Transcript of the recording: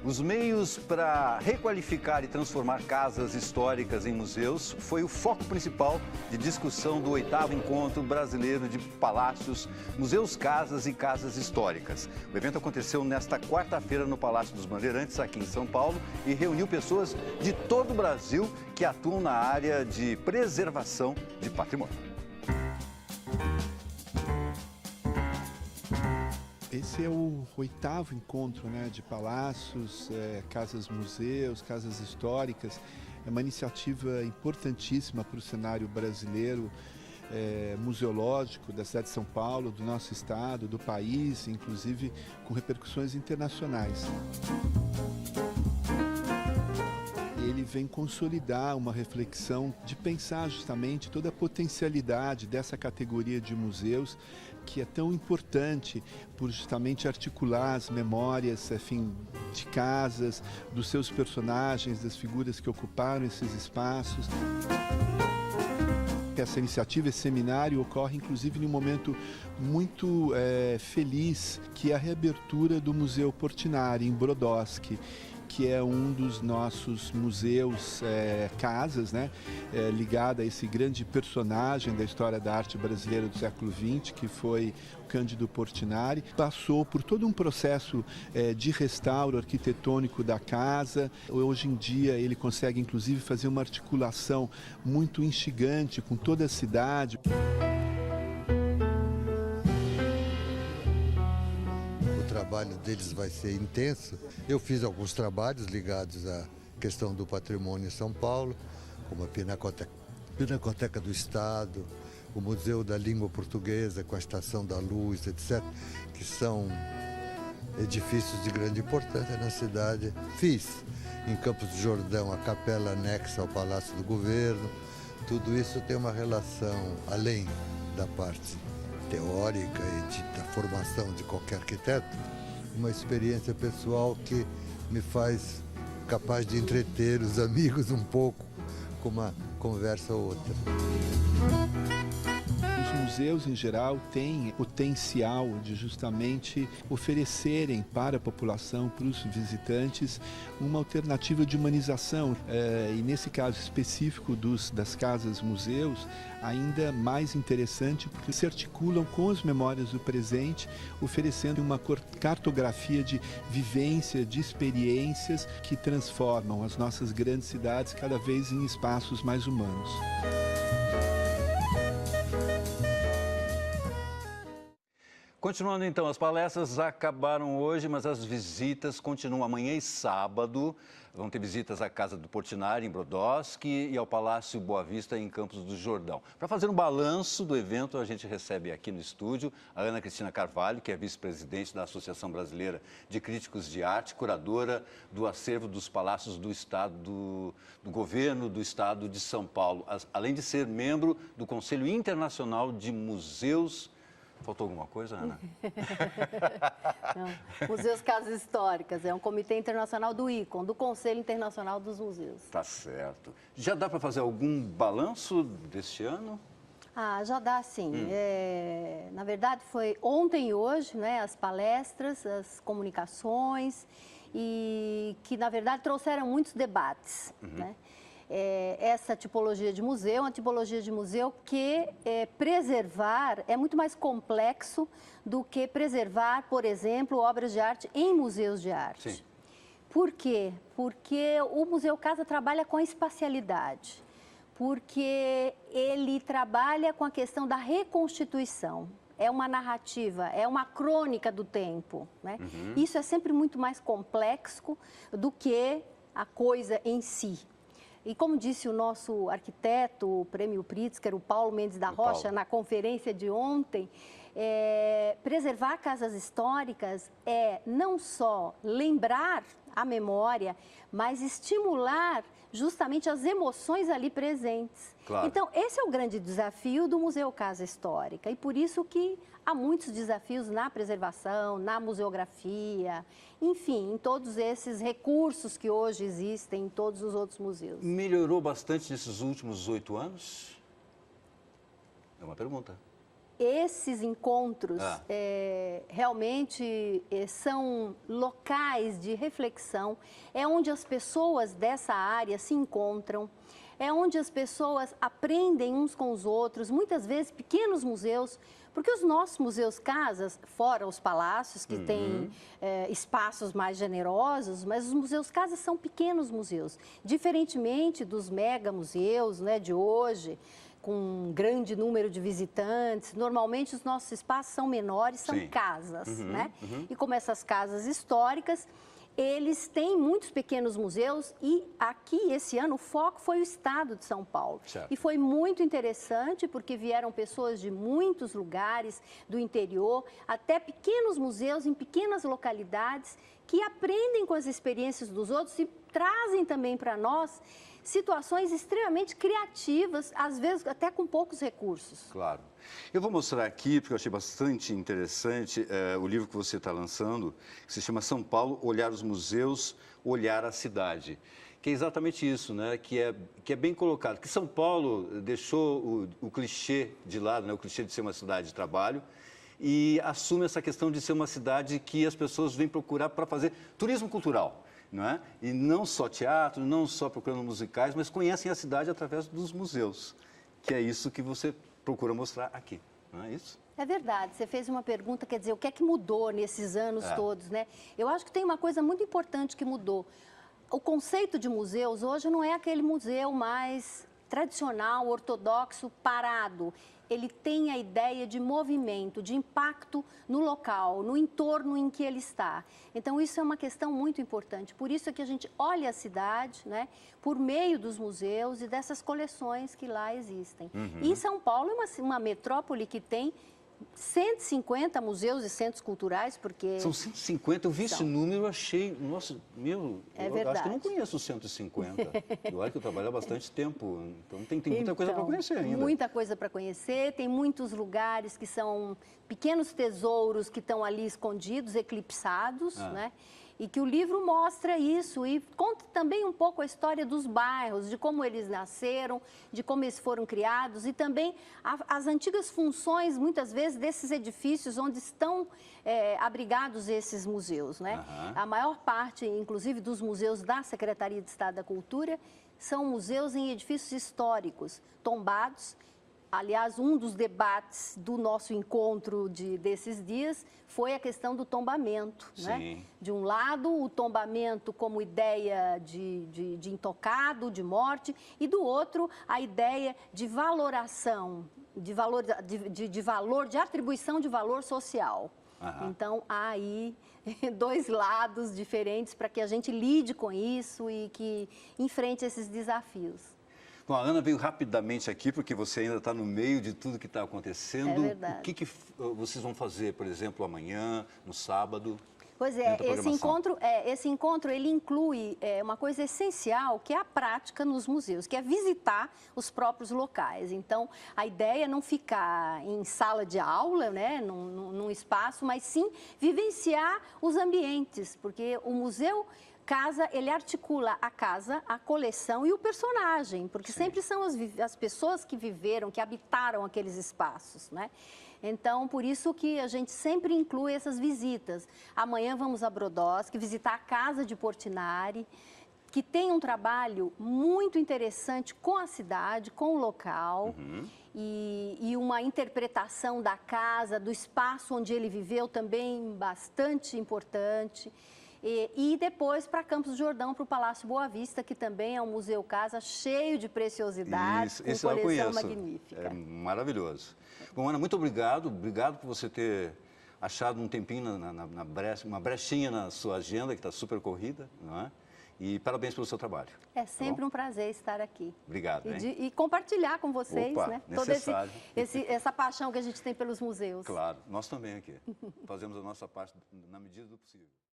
Os meios para requalificar e transformar casas históricas em museus foi o foco principal de discussão do 8º Encontro Brasileiro de Palácios, Museus, Casas e Casas Históricas. O evento aconteceu nesta quarta-feira no Palácio dos Bandeirantes, aqui em São Paulo, e reuniu pessoas de todo o Brasil que atuam na área de preservação de patrimônio. Esse é o 8º encontro, de palácios, casas museus, casas históricas. É uma iniciativa importantíssima para o cenário brasileiro, museológico da cidade de São Paulo, do nosso estado, do país, inclusive com repercussões internacionais. Ele vem consolidar uma reflexão de pensar justamente toda a potencialidade dessa categoria de museus, que é tão importante por justamente articular as memórias, de casas, dos seus personagens, das figuras que ocuparam esses espaços. Essa iniciativa, esse seminário, ocorre inclusive em um momento muito feliz, que é a reabertura do Museu Portinari, em Brodowski, que é um dos nossos museus, casas, ligada a esse grande personagem da história da arte brasileira do século XX, que foi Cândido Portinari. Passou por todo um processo de restauro arquitetônico da casa. Hoje em dia ele consegue inclusive fazer uma articulação muito instigante com toda a cidade. O trabalho deles vai ser intenso. Eu fiz alguns trabalhos ligados à questão do patrimônio em São Paulo, como a Pinacoteca do Estado, o Museu da Língua Portuguesa com a Estação da Luz, etc., que são edifícios de grande importância na cidade. Fiz em Campos do Jordão a capela anexa ao Palácio do Governo. Tudo isso tem uma relação, além da parte teórica e da formação de qualquer arquiteto, uma experiência pessoal que me faz capaz de entreter os amigos um pouco com uma conversa ou outra. Os museus, em geral, têm potencial de justamente oferecerem para a população, para os visitantes, uma alternativa de humanização. E nesse caso específico das casas-museus, ainda mais interessante, porque se articulam com as memórias do presente, oferecendo uma cartografia de vivência, de experiências que transformam as nossas grandes cidades cada vez em espaços mais humanos. Continuando então, as palestras acabaram hoje, mas as visitas continuam amanhã e sábado. Vão ter visitas à Casa do Portinari, em Brodowski, e ao Palácio Boa Vista, em Campos do Jordão. Para fazer um balanço do evento, a gente recebe aqui no estúdio a Ana Cristina Carvalho, que é vice-presidente da Associação Brasileira de Críticos de Arte, curadora do acervo dos Palácios do Estado, do Governo do Estado de São Paulo, além de ser membro do Conselho Internacional de Museus. Faltou alguma coisa, Ana? Não. Museus Casas Históricas, é um comitê internacional do ICOM, do Conselho Internacional dos Museus. Tá certo. Já dá para fazer algum balanço deste ano? Já dá sim. Na verdade, foi ontem e hoje, as palestras, as comunicações, e que, na verdade, trouxeram muitos debates, essa tipologia de museu, uma tipologia de museu que preservar é muito mais complexo do que preservar, por exemplo, obras de arte em museus de arte. Sim. Por quê? Porque o Museu Casa trabalha com a espacialidade, porque ele trabalha com a questão da reconstituição. É uma narrativa, é uma crônica do tempo, Isso é sempre muito mais complexo do que a coisa em si. E como disse o nosso arquiteto, o Prêmio Pritzker, o Paulo Mendes da Rocha, na conferência de ontem, preservar casas históricas é não só lembrar a memória, mas estimular justamente as emoções ali presentes. Claro. Então, esse é o grande desafio do Museu Casa Histórica, e por isso que há muitos desafios na preservação, na museografia, enfim, em todos esses recursos que hoje existem em todos os outros museus. Melhorou bastante nesses últimos 8 anos? É uma pergunta. esses encontros realmente são locais de reflexão, é onde as pessoas dessa área se encontram, é onde as pessoas aprendem uns com os outros, muitas vezes pequenos museus, porque os nossos museus casas, fora os palácios que têm espaços mais generosos, mas os museus casas são pequenos museus, diferentemente dos mega museus, né, de hoje, com um grande número de visitantes. Normalmente os nossos espaços são menores, são casas, né? E como essas casas históricas, eles têm muitos pequenos museus e aqui, esse ano, o foco foi o estado de São Paulo. Certo. E foi muito interessante porque vieram pessoas de muitos lugares do interior, até pequenos museus em pequenas localidades que aprendem com as experiências dos outros e trazem também para nós situações extremamente criativas, às vezes até com poucos recursos. Claro. Eu vou mostrar aqui, porque eu achei bastante interessante, o livro que você está lançando, que se chama São Paulo, Olhar os Museus, Olhar a Cidade. Que é exatamente isso, né? Que é bem colocado. Que São Paulo deixou o clichê de lado, né? O clichê de ser uma cidade de trabalho, e assume essa questão de ser uma cidade que as pessoas vêm procurar para fazer turismo cultural. Não é? E não só teatro, não só procurando musicais, mas conhecem a cidade através dos museus, que é isso que você procura mostrar aqui, não é isso? É verdade, você fez uma pergunta, quer dizer, o que é que mudou nesses anos todos, né? Eu acho que tem uma coisa muito importante que mudou. O conceito de museus hoje não é aquele museu mais tradicional, ortodoxo, parado. Ele tem a ideia de movimento, de impacto no local, no entorno em que ele está. Então, isso é uma questão muito importante. Por isso é que a gente olha a cidade, né, por meio dos museus e dessas coleções que lá existem. E São Paulo é uma metrópole que tem 150 museus e centros culturais, porque... São 150, eu vi esse número, achei, nossa, eu acho que eu não conheço os 150. Eu acho que eu trabalho há bastante tempo, então tem muita coisa para conhecer ainda. Muita coisa para conhecer, tem muitos lugares que são pequenos tesouros que estão ali escondidos, eclipsados, né? E que o livro mostra isso e conta também um pouco a história dos bairros, de como eles nasceram, de como eles foram criados e também as antigas funções, muitas vezes, desses edifícios onde estão abrigados esses museus, né? A maior parte, inclusive, dos museus da Secretaria de Estado da Cultura são museus em edifícios históricos, tombados. Aliás, um dos debates do nosso encontro desses dias foi a questão do tombamento, né? De um lado, o tombamento como ideia de intocado, de morte, e do outro, a ideia de valoração, de atribuição de valor social. Então, há aí dois lados diferentes para que a gente lide com isso e que enfrente esses desafios. Bom, a Ana veio rapidamente aqui, porque você ainda está no meio de tudo que está acontecendo. É verdade. O que vocês vão fazer, por exemplo, amanhã, no sábado? Pois é, esse encontro ele inclui uma coisa essencial, que é a prática nos museus, que é visitar os próprios locais. Então, a ideia é não ficar em sala de aula, né, num espaço, mas sim vivenciar os ambientes, porque o museu casa, ele articula a casa, a coleção e o personagem, porque sempre são as pessoas que viveram, que habitaram aqueles espaços, né? Então, por isso que a gente sempre inclui essas visitas. Amanhã vamos a Brodowski, visitar a Casa de Portinari, que tem um trabalho muito interessante com a cidade, com o local, e uma interpretação da casa, do espaço onde ele viveu também bastante importante. E depois para Campos do Jordão, para o Palácio Boa Vista, que também é um museu casa cheio de preciosidades, com coleção magnífica. É maravilhoso. Bom, Ana, muito obrigado. Obrigado por você ter achado um tempinho, uma brechinha na sua agenda, que está super corrida, não é? E parabéns pelo seu trabalho. É sempre um prazer estar aqui. Obrigado. E compartilhar com vocês, Opa, né? necessário. Essa paixão que a gente tem pelos museus. Claro, nós também aqui. Fazemos a nossa parte na medida do possível.